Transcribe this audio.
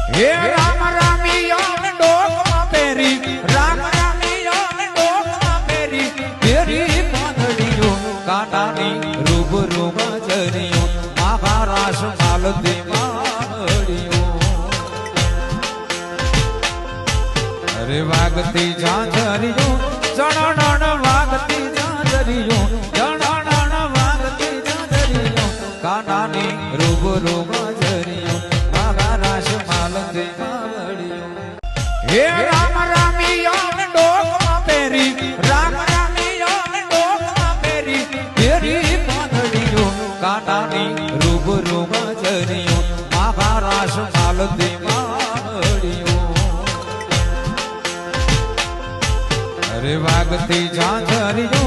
હે રામ રામિયા ડોકમાં પેરી રામ રામિયા ડોકમાં પેરી પેરી પાઘડીઓ કાંટાની રૂબરૂમાં જરીઓ મહારાશ માલતી માળીઓ અરે વાગતી ઝાંઝરીઓ જણણ વાગતી ઝાંઝરીઓ જણણ વાગતી ઝાંઝરીઓ કાંટાની રૂબરૂમાં જરીઓ મહારાશ માલતી માળીઓ હે રામ રામિયા ડોકમાં પેરી રામ રામિયા ડોકમાં પેરી પેરી પાઘડીઓ કાંટાની રૂબરૂમાં જરીઓ મહારાશ માલતી માળીઓ અરે વાગતી ઝાંઝરીઓ